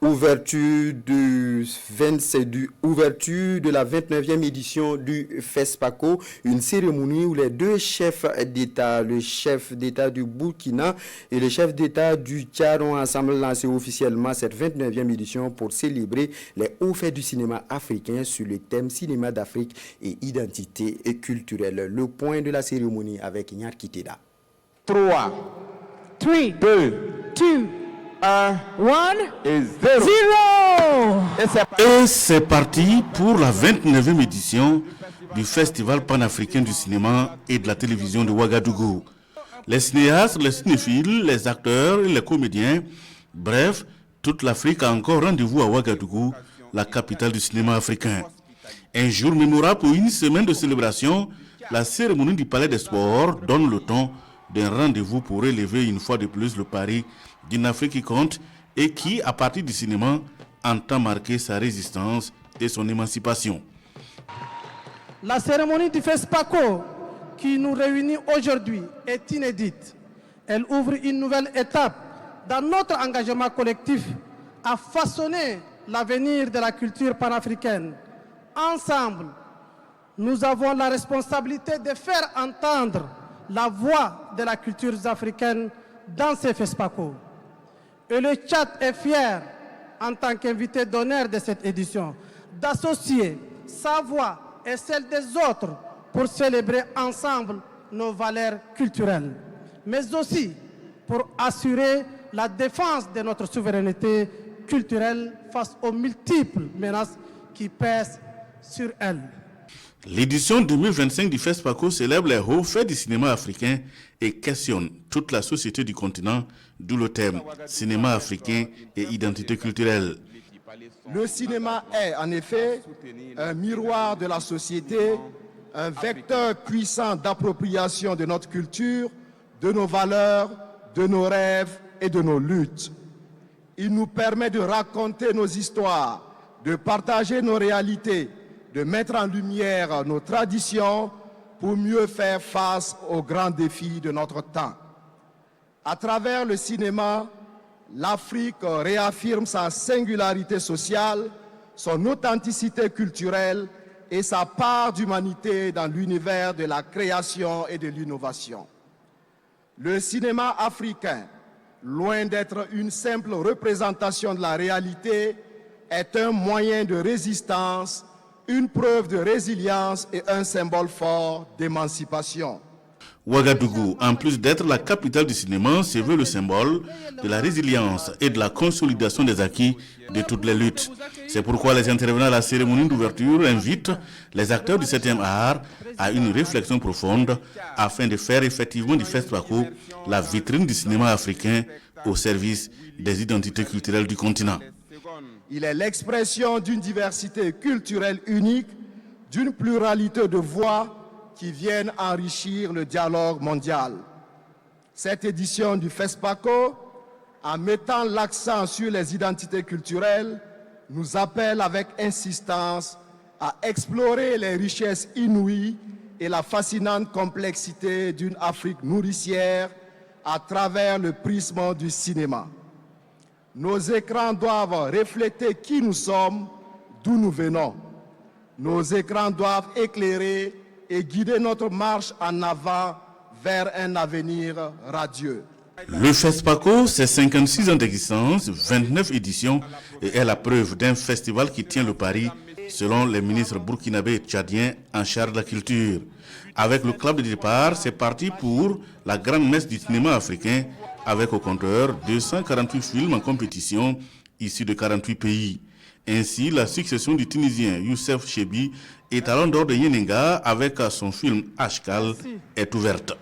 Ouverture de la 29e édition du FESPACO, une cérémonie où les deux chefs d'État, le chef d'État du Burkina et le chef d'État du Tchad ont ensemble lancé officiellement cette 29e édition pour célébrer les hauts faits du cinéma africain sur le thème cinéma d'Afrique et identité culturelle. Le point de la cérémonie avec Nyar Kiteda. 3, 2, 1 et 0. Et c'est parti pour la 29e édition du Festival panafricain du cinéma et de la télévision de Ouagadougou. Les cinéastes, les cinéphiles, les acteurs et les comédiens, bref, toute l'Afrique a encore rendez-vous à Ouagadougou, la capitale du cinéma africain. Un jour mémorable pour une semaine de célébration, la cérémonie du Palais des Sports donne le ton d'un rendez-vous pour élever une fois de plus le pari d'une Afrique qui compte et qui, à partir du cinéma, entend marquer sa résistance et son émancipation. La cérémonie du FESPACO qui nous réunit aujourd'hui est inédite. Elle ouvre une nouvelle étape dans notre engagement collectif à façonner l'avenir de la culture panafricaine. Ensemble, nous avons la responsabilité de faire entendre la voix de la culture africaine dans ces FESPACO. Et le Tchad est fier, en tant qu'invité d'honneur de cette édition, d'associer sa voix et celle des autres pour célébrer ensemble nos valeurs culturelles, mais aussi pour assurer la défense de notre souveraineté culturelle face aux multiples menaces qui pèsent sur elle. L'édition 2025 du FESPACO célèbre les hauts faits du cinéma africain et questionne toute la société du continent, d'où le thème « Cinéma africain et identité culturelle ». Le cinéma est en effet un miroir de la société, un vecteur puissant d'appropriation de notre culture, de nos valeurs, de nos rêves et de nos luttes. Il nous permet de raconter nos histoires, de partager nos réalités, de mettre en lumière nos traditions pour mieux faire face aux grands défis de notre temps. À travers le cinéma, l'Afrique réaffirme sa singularité sociale, son authenticité culturelle et sa part d'humanité dans l'univers de la création et de l'innovation. Le cinéma africain, loin d'être une simple représentation de la réalité, est un moyen de résistance, une preuve de résilience et un symbole fort d'émancipation. Ouagadougou, en plus d'être la capitale du cinéma, se veut le symbole de la résilience et de la consolidation des acquis de toutes les luttes. C'est pourquoi les intervenants à la cérémonie d'ouverture invitent les acteurs du 7e art à une réflexion profonde afin de faire effectivement du FESPACO la vitrine du cinéma africain au service des identités culturelles du continent. Il est l'expression d'une diversité culturelle unique, d'une pluralité de voix qui viennent enrichir le dialogue mondial. Cette édition du FESPACO, en mettant l'accent sur les identités culturelles, nous appelle avec insistance à explorer les richesses inouïes et la fascinante complexité d'une Afrique nourricière à travers le prisme du cinéma. Nos écrans doivent refléter qui nous sommes, d'où nous venons. Nos écrans doivent éclairer et guider notre marche en avant vers un avenir radieux. Le FESPACO, c'est 56 ans d'existence, 29 éditions et est la preuve d'un festival qui tient le pari selon les ministres burkinabés et tchadiens en charge de la culture. Avec le club de départ, c'est parti pour la grande messe du cinéma africain avec au compteur 248 films en compétition issus de 48 pays. Ainsi, la succession du Tunisien Youssef Chebbi et talon d'or de Yenenga avec son film Ashkal est ouverte.